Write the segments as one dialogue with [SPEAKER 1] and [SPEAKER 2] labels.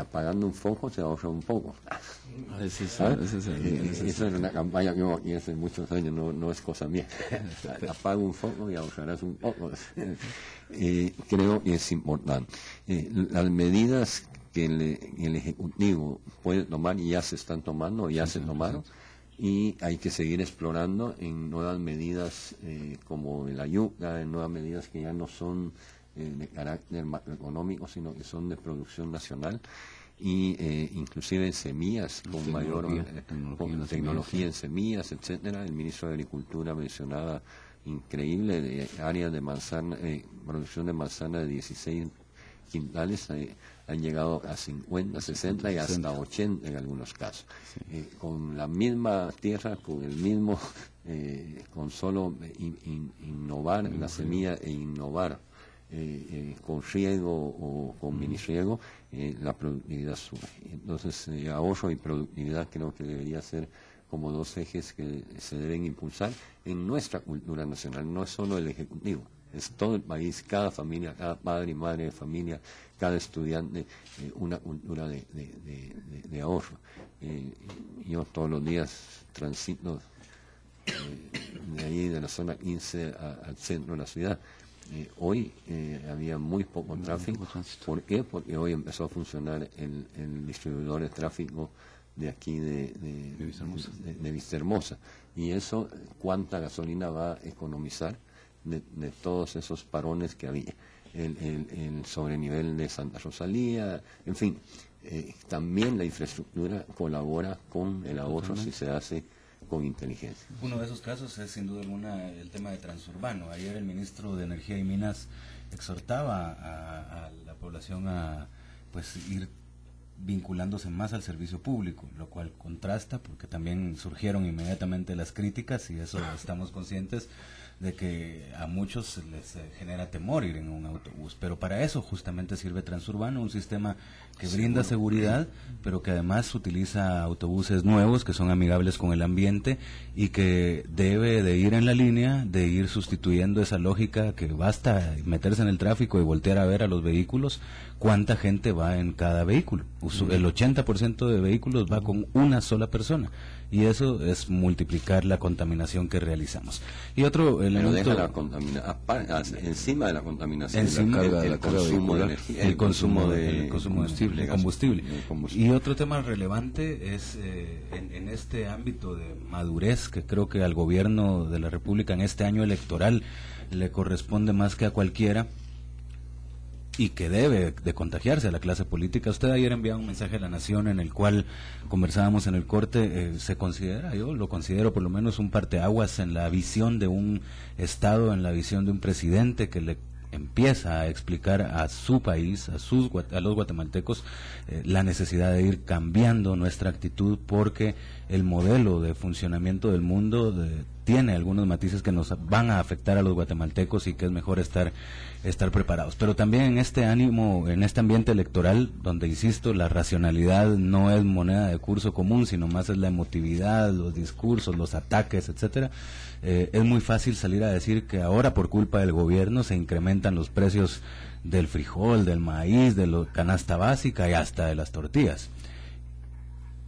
[SPEAKER 1] apagando un foco se ahorra un poco.
[SPEAKER 2] Esa
[SPEAKER 1] es una campaña que aquí hace muchos años, no es cosa mía. Apaga un foco y ahorrarás un poco. Creo que es importante. Las medidas que el Ejecutivo puede tomar y ya se están tomando, ya se tomaron, y hay que seguir explorando en nuevas medidas como la ayuda, en nuevas medidas que ya no son de carácter macroeconómico, sino que son de producción nacional, y inclusive en semillas, con mayor tecnología en semillas, etcétera. El ministro de Agricultura mencionaba increíble de áreas de manzana, producción de manzana de 16 quintales, han llegado a 50, 60 y hasta 80 en algunos casos. Con la misma tierra, con el mismo, con solo innovar la semilla e innovar con riego o con mini riego, la productividad sube. Entonces, ahorro y productividad creo que debería ser como dos ejes que se deben impulsar en nuestra cultura nacional. No es solo el Ejecutivo, es todo el país, cada familia, cada padre y madre de familia, cada estudiante, una cultura de ahorro. Yo todos los días transito de ahí, de la zona 15 al centro de la ciudad. Hoy había muy poco tráfico. ¿Por qué? Porque hoy empezó a funcionar el distribuidor de tráfico de aquí de Vistahermosa. Y eso, ¿cuánta gasolina va a economizar de todos esos parones que había? El sobrenivel de Santa Rosalía, en fin. También la infraestructura colabora con el ahorro si se hace con inteligencia.
[SPEAKER 3] Uno de esos casos es sin duda alguna el tema de Transurbano. Ayer el ministro de Energía y Minas exhortaba a la población a pues ir vinculándose más al servicio público, lo cual contrasta porque también surgieron inmediatamente las críticas, y eso estamos conscientes de que a muchos les genera temor ir en un autobús, pero para eso justamente sirve Transurbano, un sistema que brinda seguridad, pero que además utiliza autobuses nuevos que son amigables con el ambiente y que debe de ir en la línea de ir sustituyendo esa lógica que basta meterse en el tráfico y voltear a ver a los vehículos cuánta gente va en cada vehículo. El 80% de vehículos va con una sola persona, y eso es multiplicar la contaminación que realizamos. Y otro elemento...
[SPEAKER 1] Pero deja la contaminación, encima de la contaminación,
[SPEAKER 3] el consumo de energía, el consumo de combustible. Y otro tema relevante es en este ámbito de madurez, que creo que al gobierno de la República en este año electoral le corresponde más que a cualquiera, y que debe de contagiarse a la clase política. Usted ayer enviaba un mensaje a la Nación en el cual conversábamos en el corte, se considera, yo lo considero por lo menos un parteaguas en la visión de un Estado, en la visión de un presidente que le empieza a explicar a su país, a los guatemaltecos, la necesidad de ir cambiando nuestra actitud, porque el modelo de funcionamiento del mundo tiene algunos matices que nos van a afectar a los guatemaltecos, y que es mejor estar preparados. Pero también en este ánimo, en este ambiente electoral, donde, insisto, la racionalidad no es moneda de curso común, sino más es la emotividad, los discursos, los ataques, etcétera, es muy fácil salir a decir que ahora por culpa del gobierno se incrementan los precios del frijol, del maíz, de la canasta básica y hasta de las tortillas.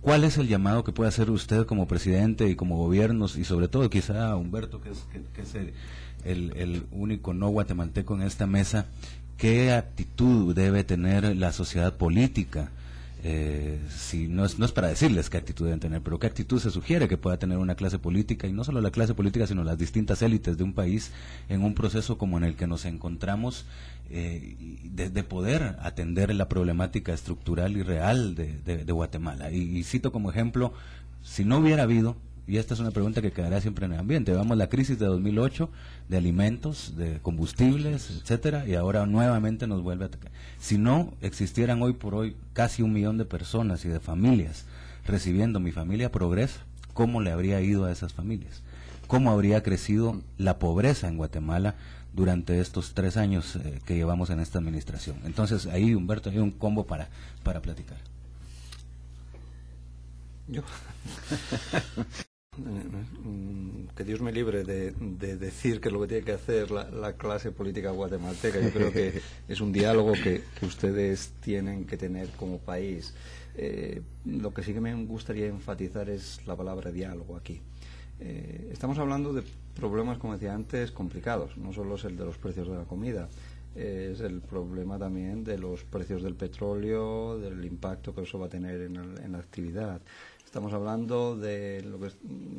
[SPEAKER 3] ¿Cuál es el llamado que puede hacer usted como presidente y como gobiernos, y sobre todo quizá Humberto, que es el único no guatemalteco en esta mesa? ¿Qué actitud debe tener la sociedad política? Si no es para decirles qué actitud deben tener, pero qué actitud se sugiere que pueda tener una clase política, y no solo la clase política, sino las distintas élites de un país, en un proceso como en el que nos encontramos, de poder atender la problemática estructural y real de Guatemala. Y cito como ejemplo, si no hubiera habido, y esta es una pregunta que quedará siempre en el ambiente, veamos la crisis de 2008 de alimentos, de combustibles, etcétera, y ahora nuevamente nos vuelve a atacar. Si no existieran hoy por hoy casi 1 millón de personas y de familias recibiendo Mi Familia Progresa, ¿cómo le habría ido a esas familias? ¿Cómo habría crecido la pobreza en Guatemala durante estos 3 años que llevamos en esta administración? Entonces ahí, Humberto, hay un combo para platicar.
[SPEAKER 2] Yo Que Dios me libre de decir que es lo que tiene que hacer la clase política guatemalteca. Yo creo que es un diálogo que ustedes tienen que tener como país. Lo que sí que me gustaría enfatizar es la palabra diálogo aquí. Estamos hablando de problemas, como decía antes, complicados. No solo es el de los precios de la comida, es el problema también de los precios del petróleo, del impacto que eso va a tener en la actividad. Estamos hablando de lo que es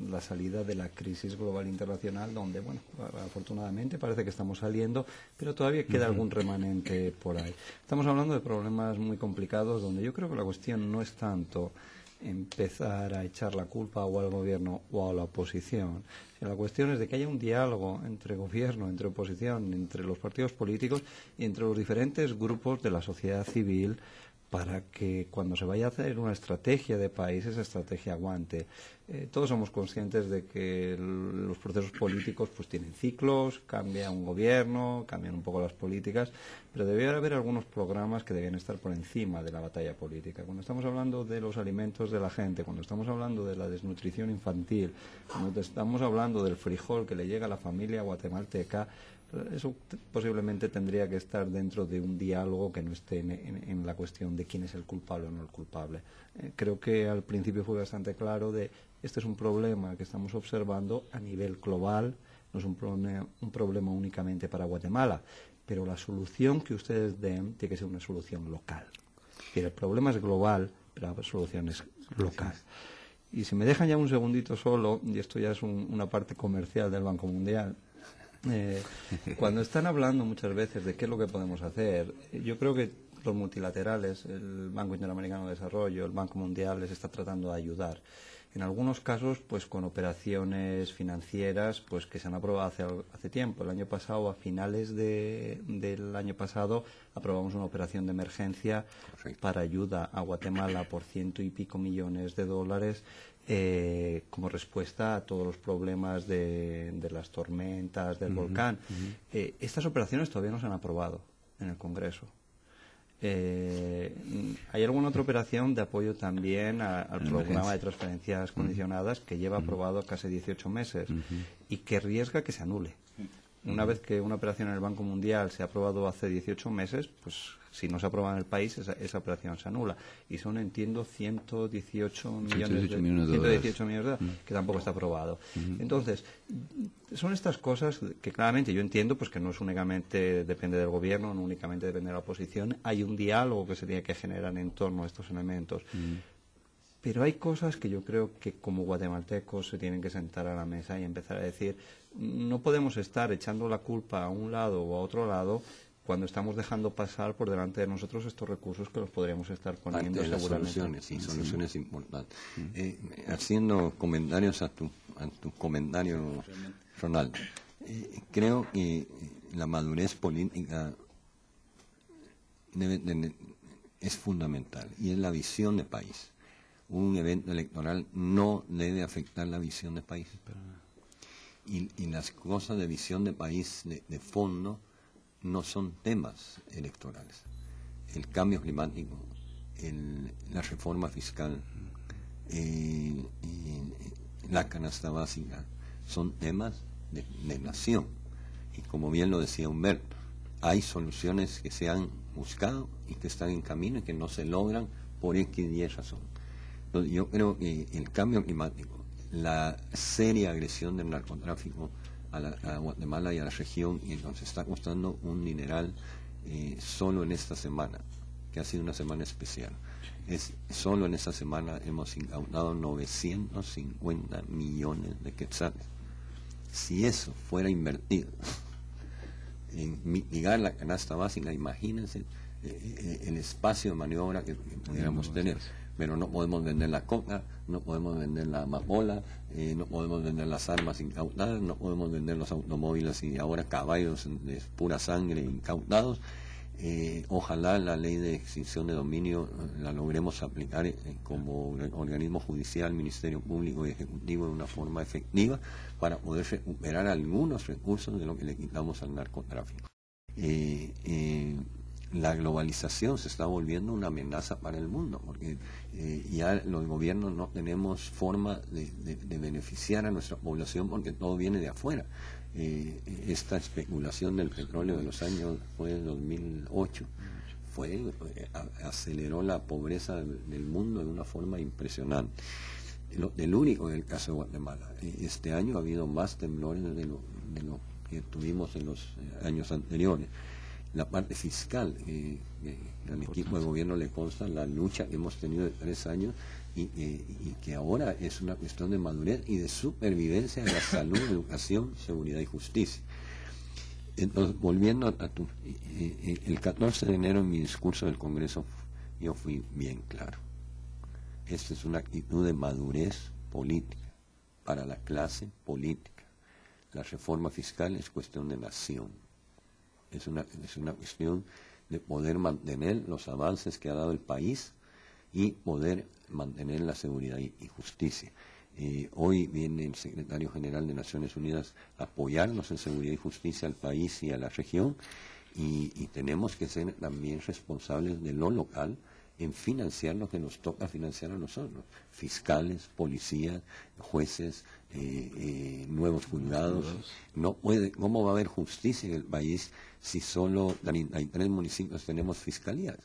[SPEAKER 2] la salida de la crisis global internacional, donde, bueno, afortunadamente parece que estamos saliendo, pero todavía queda algún remanente por ahí. Estamos hablando de problemas muy complicados, donde yo creo que la cuestión no es tanto empezar a echar la culpa o al gobierno o a la oposición. La cuestión es de que haya un diálogo entre gobierno, entre oposición, entre los partidos políticos y entre los diferentes grupos de la sociedad civil, para que cuando se vaya a hacer una estrategia de país, esa estrategia aguante. Todos somos conscientes de que los procesos políticos pues tienen ciclos, cambia un gobierno, cambian un poco las políticas, pero debería haber algunos programas que deben estar por encima de la batalla política. Cuando estamos hablando de los alimentos de la gente, cuando estamos hablando de la desnutrición infantil, cuando estamos hablando del frijol que le llega a la familia guatemalteca, eso posiblemente tendría que estar dentro de un diálogo que no esté en la cuestión de quién es el culpable o no el culpable. Creo que al principio fue bastante claro de este es un problema que estamos observando a nivel global, no es un problema únicamente para Guatemala, pero la solución que ustedes den tiene que ser una solución local. El problema es global, pero la solución es local. Y si me dejan ya un segundito solo, y esto ya es una parte comercial del Banco Mundial, cuando están hablando muchas veces de qué es lo que podemos hacer, yo creo que los multilaterales, el Banco Interamericano de Desarrollo, el Banco Mundial, les está tratando de ayudar. En algunos casos, pues con operaciones financieras, pues que se han aprobado hace tiempo. El año pasado, a finales del año pasado, aprobamos una operación de emergencia para ayuda a Guatemala por $100 y pico millones como respuesta a todos los problemas de las tormentas, del volcán. Estas operaciones todavía no se han aprobado en el Congreso. Hay alguna otra operación de apoyo también al programa de transferencias condicionadas que lleva aprobado casi 18 meses y que riesga que se anule. Una vez que una operación en el Banco Mundial se ha aprobado hace 18 meses, pues si no se aprueba en el país, esa operación se anula. Y son, entiendo, 118 millones de dólares, que tampoco está aprobado. Entonces, son estas cosas que claramente yo entiendo pues que no es únicamente depende del gobierno, no únicamente depende de la oposición. Hay un diálogo que se tiene que generar en torno a estos elementos. Pero hay cosas que yo creo que como guatemaltecos se tienen que sentar a la mesa y empezar a decir, no podemos estar echando la culpa a un lado o a otro lado cuando estamos dejando pasar por delante de nosotros estos recursos que los podríamos estar poniendo seguramente.
[SPEAKER 1] Soluciones importantes. Haciendo comentarios a tu comentario, Ronaldo, creo que la madurez política es fundamental y es la visión de país. Un evento electoral no debe afectar la visión de país. Y las cosas de visión de país de fondo no son temas electorales. El cambio climático, la reforma fiscal, la canasta básica, son temas de nación. Y como bien lo decía Humberto, hay soluciones que se han buscado y que están en camino y que no se logran por X y Y razón. Entonces, yo creo que el cambio climático, la seria agresión del narcotráfico a Guatemala y a la región, y nos está costando un dineral solo en esta semana, que ha sido una semana especial. Solo en esta semana hemos incautado 950 millones de quetzales. Si eso fuera invertido en mitigar la canasta básica, imagínense el espacio de maniobra que pudiéramos tener. Pero no podemos vender la coca, no podemos vender la amapola, no podemos vender las armas incautadas, no podemos vender los automóviles y ahora caballos de pura sangre incautados. Ojalá la ley de extinción de dominio la logremos aplicar como organismo judicial, Ministerio Público y Ejecutivo de una forma efectiva para poder recuperar algunos recursos de lo que le quitamos al narcotráfico. la globalización se está volviendo una amenaza para el mundo, porque ya los gobiernos no tenemos forma de beneficiar a nuestra población porque todo viene de afuera. Esta especulación del petróleo de los años, fue en 2008, aceleró la pobreza del mundo de una forma impresionante. El único en el caso de Guatemala. Este año ha habido más temblores de lo que tuvimos en los años anteriores. La parte fiscal, al equipo de gobierno le consta la lucha que hemos tenido de 3 años y que ahora es una cuestión de madurez y de supervivencia de la salud, educación, seguridad y justicia. Entonces, volviendo a el 14 de enero en mi discurso del Congreso, yo fui bien claro. Esta es una actitud de madurez política para la clase política. La reforma fiscal es cuestión de nación. Es una cuestión de poder mantener los avances que ha dado el país y poder mantener la seguridad y justicia. Hoy viene el secretario general de Naciones Unidas a apoyarnos en seguridad y justicia al país y a la región, y tenemos que ser también responsables de lo local en financiar lo que nos toca financiar a nosotros: fiscales, policías, jueces, nuevos juzgados. ¿Cómo va a haber justicia en el país si solo 33 municipios tenemos fiscalías?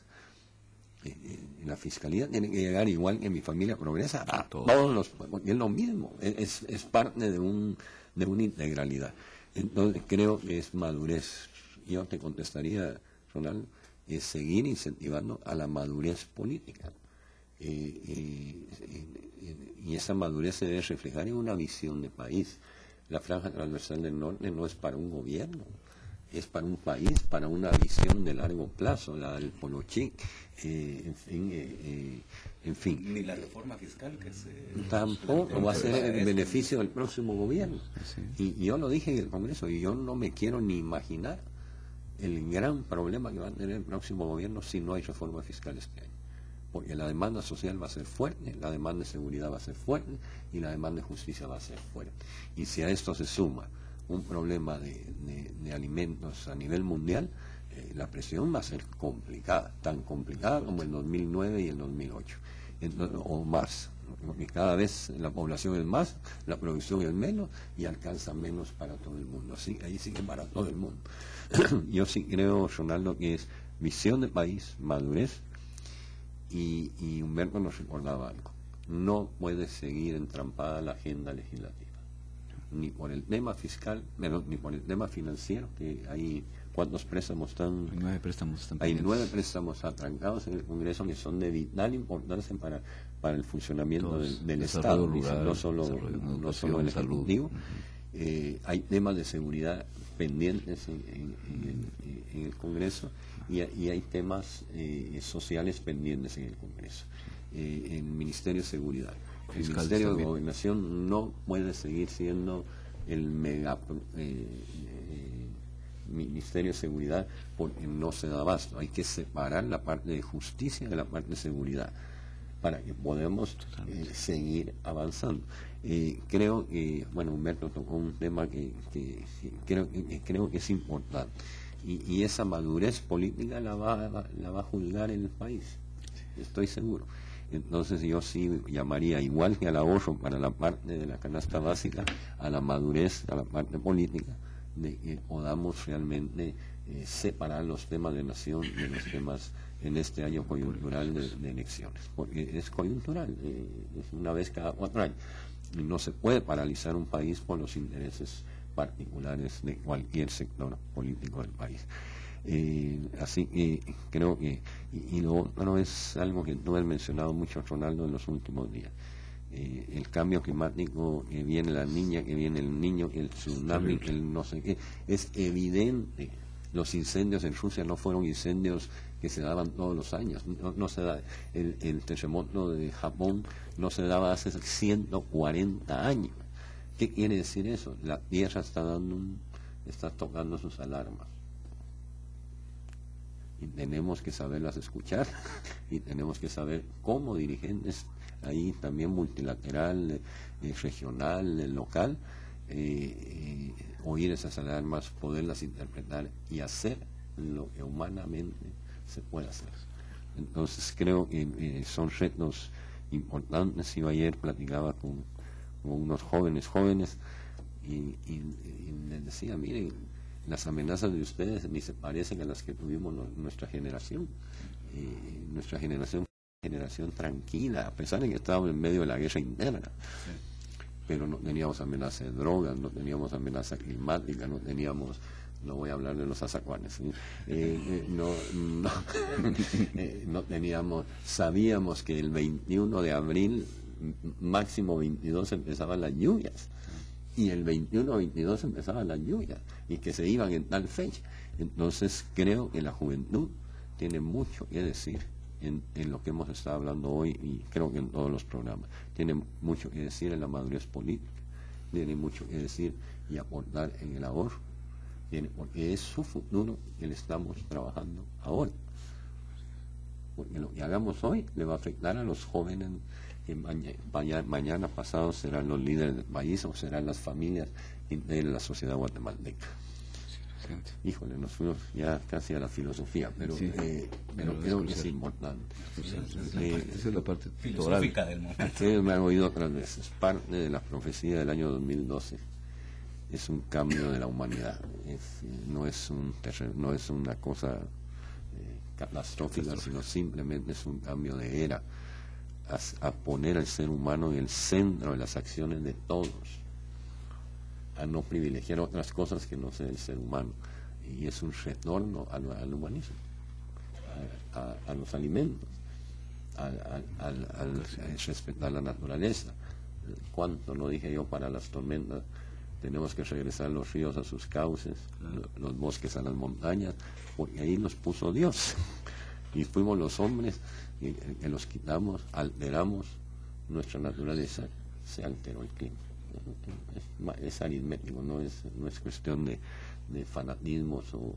[SPEAKER 1] La fiscalía tiene que llegar, igual que mi familia progresa, a todos los, porque es lo mismo, es parte de una integralidad. Entonces creo que es madurez. Yo te contestaría, Ronaldo, es seguir incentivando a la madurez política. Y esa madurez se debe reflejar en una visión de país. La franja transversal del norte no es para un gobierno, es para un país, para una visión de largo plazo, la del Polo Chic, en fin.
[SPEAKER 3] Ni la reforma fiscal que se...
[SPEAKER 1] Tampoco va a ser el beneficio del próximo gobierno. Sí. Y yo lo dije en el Congreso, y yo no me quiero ni imaginar el gran problema que va a tener el próximo gobierno si no hay reforma fiscal este año. Porque la demanda social va a ser fuerte, la demanda de seguridad va a ser fuerte, y la demanda de justicia va a ser fuerte. Y si a esto se suma un problema de alimentos a nivel mundial, la presión va a ser complicada, tan complicada como el 2009 y el 2008, o más, porque cada vez la población es más, la producción es menos y alcanza menos para todo el mundo. Sí, ahí sí que para todo el mundo. Yo sí creo, Ronaldo, que es visión de país, madurez, y Humberto nos recordaba algo: no puede seguir entrampada la agenda legislativa, ni por el tema fiscal, ni por el tema financiero, que hay ¿cuántos préstamos están?
[SPEAKER 2] Hay 9 préstamos están
[SPEAKER 1] Hay 9 préstamos atrancados en el Congreso que son de vital importancia para el funcionamiento del Estado, rural, no solo el Ejecutivo. Hay temas de seguridad pendientes en el Congreso, y hay temas sociales pendientes en el Congreso. El Ministerio de Seguridad, el Ministerio de Gobernación no puede seguir siendo el Ministerio de Seguridad, porque no se da abasto. Hay que separar la parte de justicia de la parte de seguridad para que podamos seguir avanzando. Creo que, bueno, Humberto tocó un tema que creo que es importante, y esa madurez política la va a juzgar el país, estoy seguro. Entonces yo sí llamaría, igual que al ahorro para la parte de la canasta básica, a la madurez, a la parte política, de que podamos realmente separar los temas de nación de los temas en este año coyuntural de elecciones, porque es coyuntural, es una vez cada 4 años, y no se puede paralizar un país por los intereses particulares de cualquier sector político del país. Así que creo que, y lo otro es algo que tú has mencionado mucho, Ronaldo, en los últimos días: el cambio climático, que viene la niña, que viene el niño, que el tsunami, que el no sé qué, es evidente. Los incendios en Rusia no fueron incendios que se daban todos los años, no se da. El terremoto de Japón no se daba hace 140 años. ¿Qué quiere decir eso? La Tierra está tocando sus alarmas, y tenemos que saberlas escuchar, y tenemos que saber como dirigentes ahí también multilateral, regional, local, oír esas alarmas, poderlas interpretar y hacer lo que humanamente se puede hacer. Entonces creo que son retos importantes. Yo ayer platicaba con unos jóvenes y les decía, miren, las amenazas de ustedes ni se parecen a las que tuvimos nuestra generación. Nuestra generación fue una generación tranquila, a pesar de que estábamos en medio de la guerra interna. Sí. Pero no teníamos amenaza de drogas, no teníamos amenaza climática, no teníamos, no voy a hablar de los azacuanes, ¿sí? No teníamos, sabíamos que el 21 de abril, máximo 22, empezaban las lluvias, y el 21 o 22 empezaban las lluvias, y que se iban en tal fecha. Entonces creo que la juventud tiene mucho que decir en lo que hemos estado hablando hoy, y creo que en todos los programas. Tiene mucho que decir en la madurez política, tiene mucho que decir y aportar en el ahorro, porque es su futuro que le estamos trabajando ahora. Porque lo que hagamos hoy le va a afectar a los jóvenes que mañana pasado serán los líderes del país o serán las familias de la sociedad guatemalteca. Híjole, nos fuimos ya casi a la filosofía, pero creo que es importante.
[SPEAKER 2] Esa es la parte
[SPEAKER 3] filosófica del momento.
[SPEAKER 1] Ustedes me han oído otras veces. Parte de la profecía del año 2012 es un cambio de la humanidad. No es una cosa catastrófica, sino simplemente es un cambio de era a poner al ser humano en el centro de las acciones de todos, a no privilegiar otras cosas que no sea el ser humano, y es un retorno al humanismo, a los alimentos, al respetar la naturaleza. ¿Cuánto no dije yo para las tormentas? Tenemos que regresar los ríos a sus cauces, los bosques a las montañas, porque ahí nos puso Dios, y fuimos los hombres que los quitamos, alteramos nuestra naturaleza, se alteró el clima. Es aritmético, no es cuestión de fanatismos o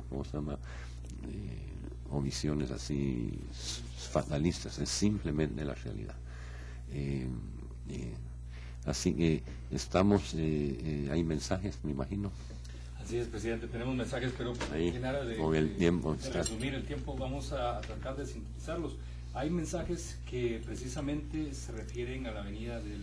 [SPEAKER 1] ¿cómo se llama? O visiones así fatalistas, es simplemente la realidad. Así que estamos, hay mensajes, me imagino.
[SPEAKER 4] Así es, presidente, tenemos mensajes, pero
[SPEAKER 1] en aras de
[SPEAKER 4] resumir el tiempo, vamos a tratar de sintetizarlos. Hay mensajes que precisamente se refieren a la venida del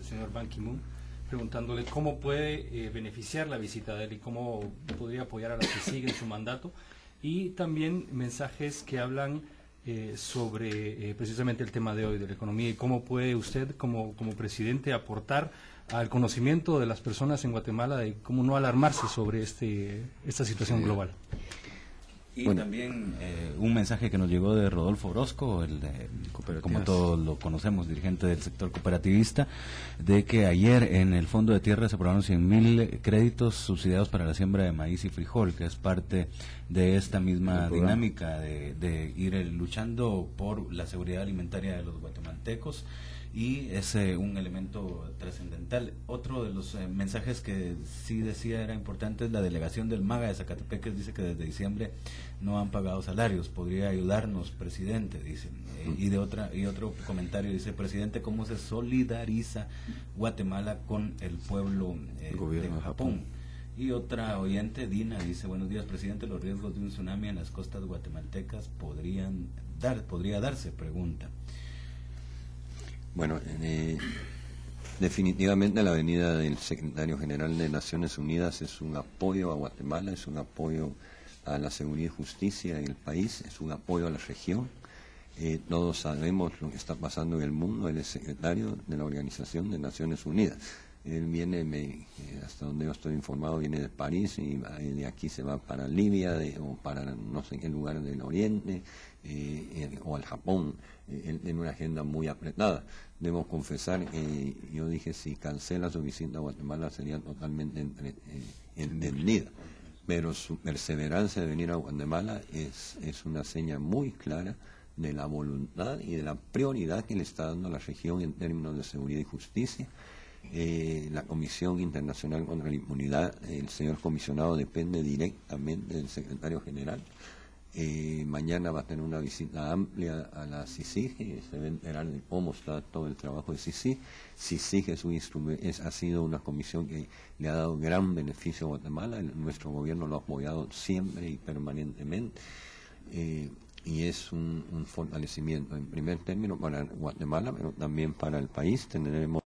[SPEAKER 4] señor Ban Ki-moon, preguntándole cómo puede beneficiar la visita de él y cómo podría apoyar a los que siguen su mandato. Y también mensajes que hablan sobre precisamente el tema de hoy, de la economía, y cómo puede usted como presidente aportar al conocimiento de las personas en Guatemala de cómo no alarmarse sobre esta situación global.
[SPEAKER 3] Y también un mensaje que nos llegó de Rodolfo Orozco, como todos lo conocemos, dirigente del sector cooperativista, de que ayer en el Fondo de Tierra se aprobaron 100.000 créditos subsidiados para la siembra de maíz y frijol, que es parte de esta misma dinámica de ir luchando por la seguridad alimentaria de los guatemaltecos, y es un elemento trascendental. Otro de los mensajes que sí decía era importante es la delegación del MAGA de Zacatepeques, dice que desde diciembre no han pagado salarios, podría ayudarnos, presidente, dice. Y otro comentario dice, presidente, ¿cómo se solidariza Guatemala con el pueblo de Japón? Y otra oyente, Dina, dice, buenos días, presidente, los riesgos de un tsunami en las costas guatemaltecas podría darse, pregunta.
[SPEAKER 1] Bueno, definitivamente la venida del secretario general de Naciones Unidas es un apoyo a Guatemala, es un apoyo a la seguridad y justicia en el país, es un apoyo a la región. Todos sabemos lo que está pasando en el mundo. Él es secretario de la Organización de Naciones Unidas. Él viene, hasta donde yo estoy informado, viene de París, y de aquí se va para Libia o para no sé qué lugar del Oriente, o al Japón, en una agenda muy apretada. Debo confesar que yo dije, si cancela su visita a Guatemala sería totalmente entendida, pero su perseverancia de venir a Guatemala es una seña muy clara de la voluntad y de la prioridad que le está dando a la región en términos de seguridad y justicia. La Comisión Internacional contra la Impunidad, el señor comisionado depende directamente del secretario general. Mañana va a tener una visita amplia a la CICIG, se verán cómo está todo el trabajo de CICIG. CICIG es un instrumento, ha sido una comisión que le ha dado gran beneficio a Guatemala, nuestro gobierno lo ha apoyado siempre y permanentemente, y es un fortalecimiento en primer término para Guatemala, pero también para el país. Tendremos